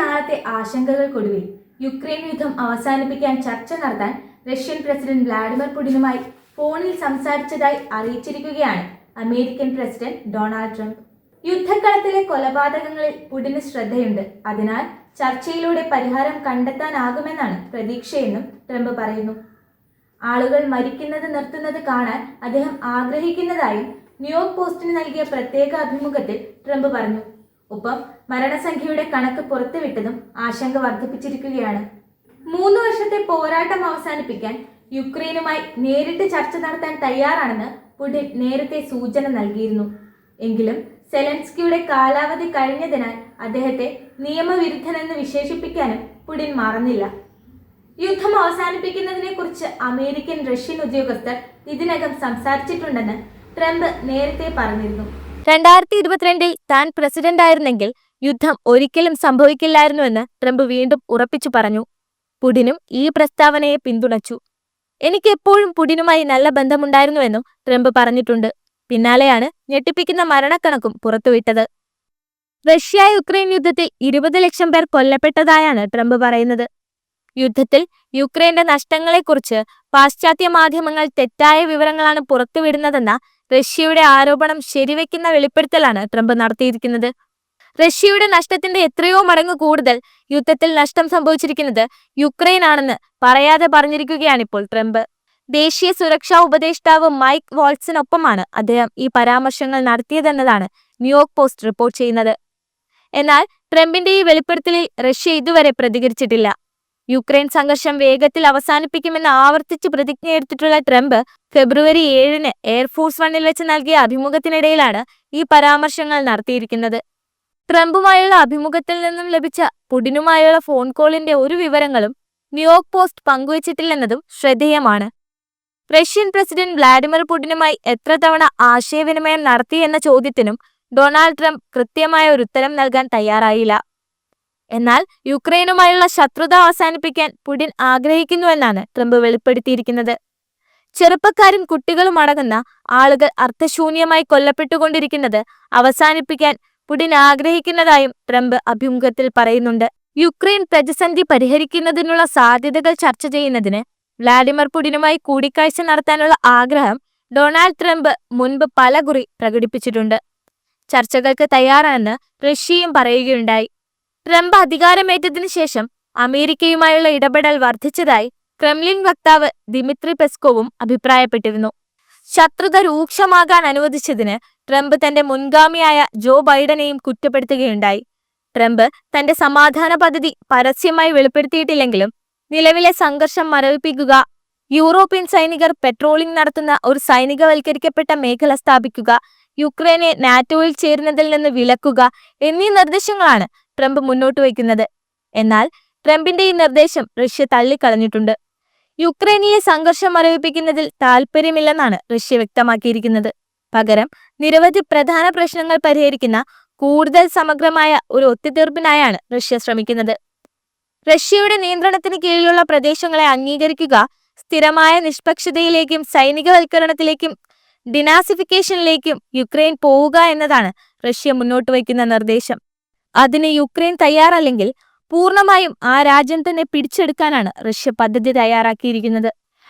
നാളത്തെ ആശങ്കകൾക്കൊടുവിൽ യുക്രൈൻ യുദ്ധം അവസാനിപ്പിക്കാൻ ചർച്ച നടത്താൻ റഷ്യൻ പ്രസിഡന്റ് വ്ളാഡിമിർ പുടിനുമായി ഫോണിൽ സംസാരിച്ചതായി അറിയിച്ചിരിക്കുകയാണ് അമേരിക്കൻ പ്രസിഡന്റ് ഡൊണാൾഡ് ട്രംപ്. യുദ്ധക്കളത്തിലെ കൊലപാതകങ്ങളിൽ പുടിന് ശ്രദ്ധയുണ്ട്, അതിനാൽ ചർച്ചയിലൂടെ പരിഹാരം കണ്ടെത്താനാകുമെന്നാണ് പ്രതീക്ഷയെന്നും ട്രംപ് പറയുന്നു. ആളുകൾ മരിക്കുന്നത് നിർത്തുന്നത് കാണാൻ അദ്ദേഹം ആഗ്രഹിക്കുന്നതായും ന്യൂയോർക്ക് പോസ്റ്റിന് നൽകിയ പ്രത്യേക അഭിമുഖത്തിൽ ട്രംപ് പറഞ്ഞു. ഒപ്പം മരണസംഖ്യയുടെ കണക്ക് പുറത്തുവിട്ടതും ആശങ്ക വർദ്ധിപ്പിച്ചിരിക്കുകയാണ്. 3 വർഷത്തെ പോരാട്ടം അവസാനിപ്പിക്കാൻ യുക്രൈനുമായി നേരിട്ട് ചർച്ച നടത്താൻ തയ്യാറാണെന്ന് പുടിൻ നേരത്തെ സൂചന നൽകിയിരുന്നു. എങ്കിലും സെലൻസ്കിയുടെ കാലാവധി കഴിഞ്ഞതിനാൽ അദ്ദേഹത്തെ നിയമവിരുദ്ധനെന്ന് വിശേഷിപ്പിക്കാനും പുടിൻ മറന്നില്ല. യുദ്ധം അവസാനിപ്പിക്കുന്നതിനെ കുറിച്ച് അമേരിക്കൻ റഷ്യൻ ഉദ്യോഗസ്ഥർ ഇതിനകം സംസാരിച്ചിട്ടുണ്ടെന്ന് ട്രംപ് നേരത്തെ പറഞ്ഞിരുന്നു. 2022 താൻ പ്രസിഡന്റായിരുന്നെങ്കിൽ യുദ്ധം ഒരിക്കലും സംഭവിക്കില്ലായിരുന്നുവെന്ന് ട്രംപ് വീണ്ടും ഉറപ്പിച്ചു പറഞ്ഞു. പുടിനും ഈ പ്രസ്താവനയെ പിന്തുണച്ചു. എനിക്ക് എപ്പോഴും പുടിനുമായി നല്ല ബന്ധമുണ്ടായിരുന്നുവെന്നും ട്രംപ് പറഞ്ഞിട്ടുണ്ട്. പിന്നാലെയാണ് ഞെട്ടിപ്പിക്കുന്ന മരണക്കണക്കും പുറത്തുവിട്ടത്. റഷ്യ യുക്രൈൻ യുദ്ധത്തിൽ 20 ലക്ഷം പേർ കൊല്ലപ്പെട്ടതായാണ് ട്രംപ് പറയുന്നത്. യുദ്ധത്തിൽ യുക്രൈന്റെ നഷ്ടങ്ങളെക്കുറിച്ച് പാശ്ചാത്യ മാധ്യമങ്ങൾ തെറ്റായ വിവരങ്ങളാണ് പുറത്തുവിടുന്നതെന്ന റഷ്യയുടെ ആരോപണം ശരിവെക്കുന്ന വെളിപ്പെടുത്തലാണ് ട്രംപ് നടത്തിയിരിക്കുന്നത്. റഷ്യയുടെ നഷ്ടത്തിന്റെ എത്രയോ മടങ്ങ് കൂടുതൽ യുദ്ധത്തിൽ നഷ്ടം സംഭവിച്ചിരിക്കുന്നത് യുക്രൈൻ ആണെന്ന് പറയാതെ പറഞ്ഞിരിക്കുകയാണിപ്പോൾ ട്രംപ്. ദേശീയ സുരക്ഷാ ഉപദേഷ്ടാവ് മൈക്ക് വാൾട്സിനൊപ്പമാണ് അദ്ദേഹം ഈ പരാമർശങ്ങൾ നടത്തിയതെന്നതാണ് ന്യൂയോർക്ക് പോസ്റ്റ് റിപ്പോർട്ട് ചെയ്യുന്നത്. എന്നാൽ ട്രംപിന്റെ ഈ വെളിപ്പെടുത്തലിൽ റഷ്യ ഇതുവരെ പ്രതികരിച്ചിട്ടില്ല. യുക്രൈൻ സംഘർഷം വേഗത്തിൽ അവസാനിപ്പിക്കുമെന്ന് ആവർത്തിച്ച് പ്രതിജ്ഞയെടുത്തിട്ടുള്ള ട്രംപ് ഫെബ്രുവരി 7-ന് എയർഫോഴ്സ് വണ്ണിൽ വെച്ച് നൽകിയ അഭിമുഖത്തിനിടയിലാണ് ഈ പരാമർശങ്ങൾ നടത്തിയിരിക്കുന്നത്. ട്രംപുമായുള്ള അഭിമുഖത്തിൽ നിന്നും ലഭിച്ച പുടിനുമായുള്ള ഫോൺ കോളിന്റെ ഒരു വിവരങ്ങളും ന്യൂയോർക്ക് പോസ്റ്റ് പങ്കുവച്ചിട്ടില്ലെന്നതും ശ്രദ്ധേയമാണ്. റഷ്യൻ പ്രസിഡന്റ് വ്ളാഡിമിർ പുടിനുമായി എത്ര തവണ ആശയവിനിമയം നടത്തി എന്ന ചോദ്യത്തിനും ഡൊണാൾഡ് ട്രംപ് കൃത്യമായ ഒരു ഉത്തരം നൽകാൻ തയ്യാറായില്ല. എന്നാൽ യുക്രൈനുമായുള്ള ശത്രുത അവസാനിപ്പിക്കാൻ പുടിൻ ആഗ്രഹിക്കുന്നുവെന്നാണ് ട്രംപ് വെളിപ്പെടുത്തിയിരിക്കുന്നത്. ചെറുപ്പക്കാരും കുട്ടികളും അടങ്ങുന്ന ആളുകൾ അർത്ഥശൂന്യമായി കൊല്ലപ്പെട്ടുകൊണ്ടിരിക്കുന്നത് അവസാനിപ്പിക്കാൻ പുടിൻ ആഗ്രഹിക്കുന്നതായും ട്രംപ് അഭിമുഖത്തിൽ പറയുന്നുണ്ട്. യുക്രൈൻ പ്രതിസന്ധി പരിഹരിക്കുന്നതിനുള്ള സാധ്യതകൾ ചർച്ച ചെയ്യുന്നതിന് വ്ളാഡിമിർ പുടിനുമായി കൂടിക്കാഴ്ച നടത്താനുള്ള ആഗ്രഹം ഡൊണാൾഡ് ട്രംപ് മുൻപ് പലകുറി പ്രകടിപ്പിച്ചിട്ടുണ്ട്. ചർച്ചകൾക്ക് തയ്യാറാണെന്ന് റഷ്യയും പറയുകയുണ്ടായി. ട്രംപ് അധികാരമേറ്റതിനു ശേഷം അമേരിക്കയുമായുള്ള ഇടപെടൽ വർദ്ധിച്ചതായി ക്രെംലിൻ വക്താവ് ദിമിത്രി പെസ്കോവും അഭിപ്രായപ്പെട്ടിരുന്നു. ശത്രുത രൂക്ഷമാകാൻ അനുവദിച്ചതിന് ട്രംപ് തന്റെ മുൻഗാമിയായ ജോ ബൈഡനെയും കുറ്റപ്പെടുത്തുകയുണ്ടായി. ട്രംപ് തന്റെ സമാധാന പദ്ധതി പരസ്യമായി വെളിപ്പെടുത്തിയിട്ടില്ലെങ്കിലും നിലവിലെ സംഘർഷം മരവിപ്പിക്കുക, യൂറോപ്യൻ സൈനികർ പെട്രോളിംഗ് നടത്തുന്ന ഒരു സൈനികവൽക്കരിക്കപ്പെട്ട മേഖല സ്ഥാപിക്കുക, യുക്രൈനെ നാറ്റോയിൽ ചേരുന്നതിൽ നിന്ന് വിലക്കുക എന്നീ നിർദ്ദേശങ്ങളാണ് ട്രംപ് മുന്നോട്ട് വയ്ക്കുന്നത്. എന്നാൽ ട്രംപിന്റെ ഈ നിർദ്ദേശം റഷ്യ തള്ളിക്കളഞ്ഞിട്ടുണ്ട്. യുക്രൈനിലെ സംഘർഷം മരവിപ്പിക്കുന്നതിൽ താൽപ്പര്യമില്ലെന്നാണ് റഷ്യ വ്യക്തമാക്കിയിരിക്കുന്നത്. പകരം നിരവധി പ്രധാന പ്രശ്നങ്ങൾ പരിഹരിക്കുന്ന കൂടുതൽ സമഗ്രമായ ഒരു ഒത്തുതീർപ്പിനായാണ് റഷ്യ ശ്രമിക്കുന്നത്. റഷ്യയുടെ നിയന്ത്രണത്തിന് കീഴിലുള്ള പ്രദേശങ്ങളെ അംഗീകരിക്കുക, സ്ഥിരമായ നിഷ്പക്ഷതയിലേക്കും സൈനികവൽക്കരണത്തിലേക്കും ഡിനാസിഫിക്കേഷനിലേക്കും യുക്രൈൻ പോവുക എന്നതാണ് റഷ്യ മുന്നോട്ട് വയ്ക്കുന്ന നിർദ്ദേശം. അതിന് യുക്രൈൻ തയ്യാറല്ലെങ്കിൽ പൂർണ്ണമായും ആ രാജ്യം തന്നെ പിടിച്ചെടുക്കാനാണ് റഷ്യ പദ്ധതി തയ്യാറാക്കിയിരിക്കുന്നത്.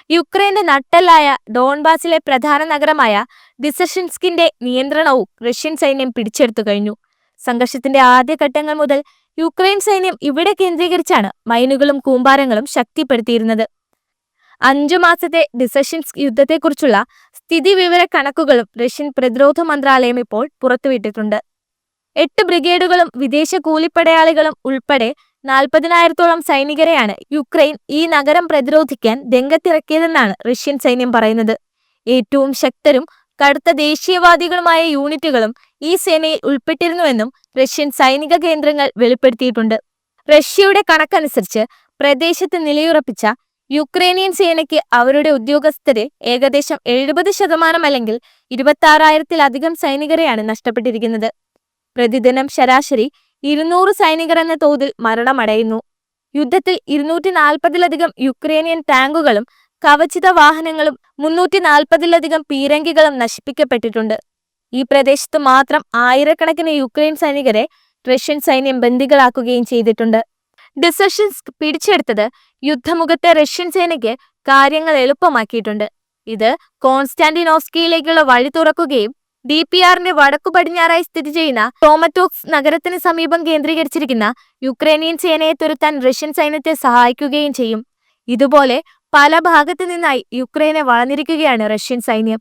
യുക്രൈന്റെ നട്ടെല്ലായ ഡോൺബാസിലെ പ്രധാന നഗരമായ ദിസഷിൻസ്കിന്റെ നിയന്ത്രണവും റഷ്യൻ സൈന്യം പിടിച്ചെടുത്തു കഴിഞ്ഞു. സംഘർഷത്തിന്റെ ആദ്യഘട്ടങ്ങൾ മുതൽ യുക്രൈൻ സൈന്യം ഇവിടെ കേന്ദ്രീകരിച്ചാണ് മൈനുകളും കൂമ്പാരങ്ങളും ശക്തിപ്പെടുത്തിയിരുന്നത്. 5 മാസത്തെ ദിസഷിൻസ്ക് യുദ്ധത്തെക്കുറിച്ചുള്ള സ്ഥിതിവിവര കണക്കുകളും റഷ്യൻ പ്രതിരോധ മന്ത്രാലയം ഇപ്പോൾ പുറത്തുവിട്ടിട്ടുണ്ട്. 8 ബ്രിഗേഡുകളും വിദേശ കൂലിപ്പടയാളികളും ഉൾപ്പെടെ 40,000-ഓളം സൈനികരെയാണ് യുക്രൈൻ ഈ നഗരം പ്രതിരോധിക്കാൻ രംഗത്തിറക്കിയതെന്നാണ് റഷ്യൻ സൈന്യം പറയുന്നത്. ഏറ്റവും ശക്തരും കടുത്ത ദേശീയവാദികളുമായ യൂണിറ്റുകളും ഈ സേനയിൽ ഉൾപ്പെട്ടിരുന്നുവെന്നും റഷ്യൻ സൈനിക കേന്ദ്രങ്ങൾ വെളിപ്പെടുത്തിയിട്ടുണ്ട്. റഷ്യയുടെ കണക്കനുസരിച്ച് പ്രദേശത്ത് നിലയുറപ്പിച്ച യുക്രൈനിയൻ സേനയ്ക്ക് അവരുടെ ഉദ്യോഗസ്ഥരെ ഏകദേശം 70% അല്ലെങ്കിൽ 26,000-ത്തിലധികം സൈനികരെയാണ് നഷ്ടപ്പെട്ടിരിക്കുന്നത്. പ്രതിദിനം ശരാശരി 200 സൈനികർ എന്ന തോതിൽ മരണമടയുന്നു. യുദ്ധത്തിൽ 240-ലധികം യുക്രൈനിയൻ ടാങ്കുകളും കവചിത വാഹനങ്ങളും 340-ലധികം പീരങ്കികളും നശിപ്പിക്കപ്പെട്ടിട്ടുണ്ട്. ഈ പ്രദേശത്ത് മാത്രം ആയിരക്കണക്കിന് യുക്രൈൻ സൈനികരെ റഷ്യൻ സൈന്യം ബന്ദികളാക്കുകയും ചെയ്തിട്ടുണ്ട്. ഡിസഷൻസ്ക് പിടിച്ചെടുത്തത് യുദ്ധമുഖത്തെ റഷ്യൻ സേനയ്ക്ക് കാര്യങ്ങൾ എളുപ്പമാക്കിയിട്ടുണ്ട്. ഇത് കോൺസ്റ്റാന്റിനോവ്സ്കിയിലേക്കുള്ള വഴി തുറക്കുകയും DPRന്റെ വടക്കു പടിഞ്ഞാറായി സ്ഥിതി ചെയ്യുന്ന ക്രോമറ്റോക്സ് നഗരത്തിന് സമീപം കേന്ദ്രീകരിച്ചിരിക്കുന്ന യുക്രൈനിയൻ സേനയെ തുരത്താൻ റഷ്യൻ സൈന്യത്തെ സഹായിക്കുകയും ചെയ്യും. ഇതുപോലെ പല ഭാഗത്തു നിന്നായി യുക്രൈനെ വളഞ്ഞിരിക്കുകയാണ് റഷ്യൻ സൈന്യം.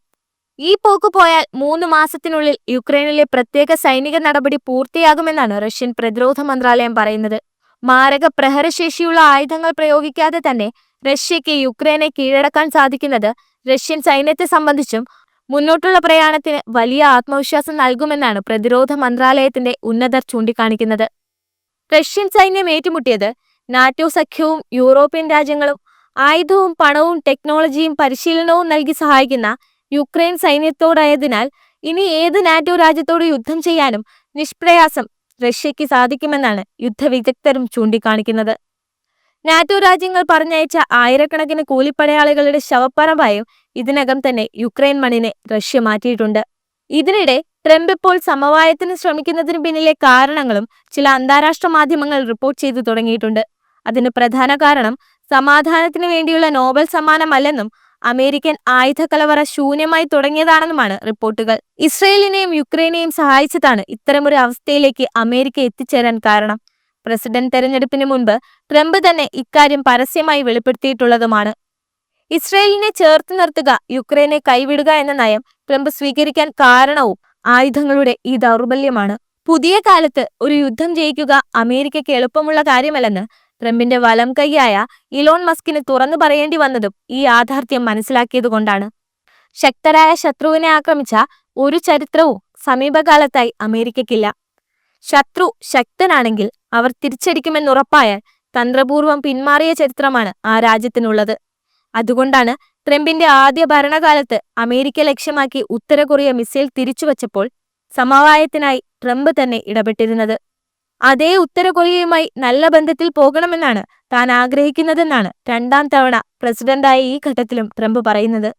ഈ പോക്ക് പോയാൽ 3 മാസത്തിനുള്ളിൽ യുക്രൈനിലെ പ്രത്യേക സൈനിക നടപടി പൂർത്തിയാകുമെന്നാണ് റഷ്യൻ പ്രതിരോധ മന്ത്രാലയം പറയുന്നത്. മാരക പ്രഹരശേഷിയുള്ള ആയുധങ്ങൾ പ്രയോഗിക്കാതെ തന്നെ റഷ്യയ്ക്ക് യുക്രൈനെ കീഴടക്കാൻ സാധിക്കുന്നത് റഷ്യൻ സൈന്യത്തെ സംബന്ധിച്ചും മുന്നോട്ടുള്ള പ്രയാണത്തിന് വലിയ ആത്മവിശ്വാസം നൽകുമെന്നാണ് പ്രതിരോധ മന്ത്രാലയത്തിന്റെ ഉന്നതർ ചൂണ്ടിക്കാണിക്കുന്നത്. റഷ്യൻ സൈന്യം ഏറ്റുമുട്ടിയത് നാറ്റോ സഖ്യവും യൂറോപ്യൻ രാജ്യങ്ങളും ആയുധവും പണവും ടെക്നോളജിയും പരിശീലനവും നൽകി സഹായിക്കുന്ന യുക്രൈൻ സൈന്യത്തോടായതിനാൽ ഇനി ഏത് നാറ്റോ രാജ്യത്തോട് യുദ്ധം ചെയ്യാനും നിഷ്പ്രയാസം റഷ്യയ്ക്ക് സാധിക്കുമെന്നാണ് യുദ്ധവിദഗ്ധരും ചൂണ്ടിക്കാണിക്കുന്നത്. നാറ്റോ രാജ്യങ്ങൾ പറഞ്ഞയച്ച ആയിരക്കണക്കിന് കൂലിപ്പടയാളികളുടെ ശവപ്പറമ്പായും ഇതിനകം തന്നെ യുക്രൈൻ മണ്ണിനെ റഷ്യ മാറ്റിയിട്ടുണ്ട്. ഇതിനിടെ ട്രംപ് ഇപ്പോൾ സമവായത്തിന് ശ്രമിക്കുന്നതിന് പിന്നിലെ കാരണങ്ങളും ചില അന്താരാഷ്ട്ര മാധ്യമങ്ങൾ റിപ്പോർട്ട് ചെയ്തു തുടങ്ങിയിട്ടുണ്ട്. അതിന് പ്രധാന കാരണം സമാധാനത്തിന് വേണ്ടിയുള്ള നോബൽ സമ്മാനമല്ലെന്നും അമേരിക്കൻ ആയുധക്കലവറ ശൂന്യമായി തുടങ്ങിയതാണെന്നുമാണ് റിപ്പോർട്ടുകൾ. ഇസ്രയേലിനെയും യുക്രൈനെയും സഹായിച്ചതാണ് ഇത്തരമൊരു അവസ്ഥയിലേക്ക് അമേരിക്ക എത്തിച്ചേരാൻ കാരണം. പ്രസിഡന്റ് തെരഞ്ഞെടുപ്പിന് മുൻപ് ട്രംപ് തന്നെ ഇക്കാര്യം പരസ്യമായി വെളിപ്പെടുത്തിയിട്ടുള്ളതുമാണ്. ഇസ്രയേലിനെ ചേർത്ത് നിർത്തുക, യുക്രൈനെ കൈവിടുക എന്ന നയം ട്രംപ് സ്വീകരിക്കാൻ കാരണവും ആയുധങ്ങളുടെ ഈ ദൗർബല്യമാണ്. പുതിയ കാലത്ത് ഒരു യുദ്ധം ജയിക്കുക അമേരിക്കയ്ക്ക് എളുപ്പമുള്ള കാര്യമല്ലെന്ന് ട്രംപിന്റെ വലം കൈയായ ഇലോൺ മസ്കിന് തുറന്നു പറയേണ്ടി വന്നതും ഈ യാഥാർത്ഥ്യം മനസ്സിലാക്കിയതുകൊണ്ടാണ്. ശക്തരായ ശത്രുവിനെ ആക്രമിച്ച ഒരു ചരിത്രവും സമീപകാലത്തായി അമേരിക്കയ്ക്കില്ല. ശത്രു ശക്തനാണെങ്കിൽ അവർ തിരിച്ചടിക്കുമെന്നുറപ്പായാൽ തന്ത്രപൂർവം പിന്മാറിയ ചരിത്രമാണ് ആ രാജ്യത്തിനുള്ളത്. അതുകൊണ്ടാണ് ട്രംപിന്റെ ആദ്യ ഭരണകാലത്ത് അമേരിക്ക ലക്ഷ്യമാക്കി ഉത്തര കൊറിയ മിസൈൽ തിരിച്ചുവച്ചപ്പോൾ സമവായത്തിനായി ട്രംപ് തന്നെ ഇടപെട്ടിരുന്നത്. അതേ ഉത്തര കൊറിയയുമായി നല്ല ബന്ധത്തിൽ പോകണമെന്നാണ് താൻ ആഗ്രഹിക്കുന്നതെന്നാണ് 2ാം തവണ പ്രസിഡന്റായ ഈ ഘട്ടത്തിലും ട്രംപ് പറയുന്നത്.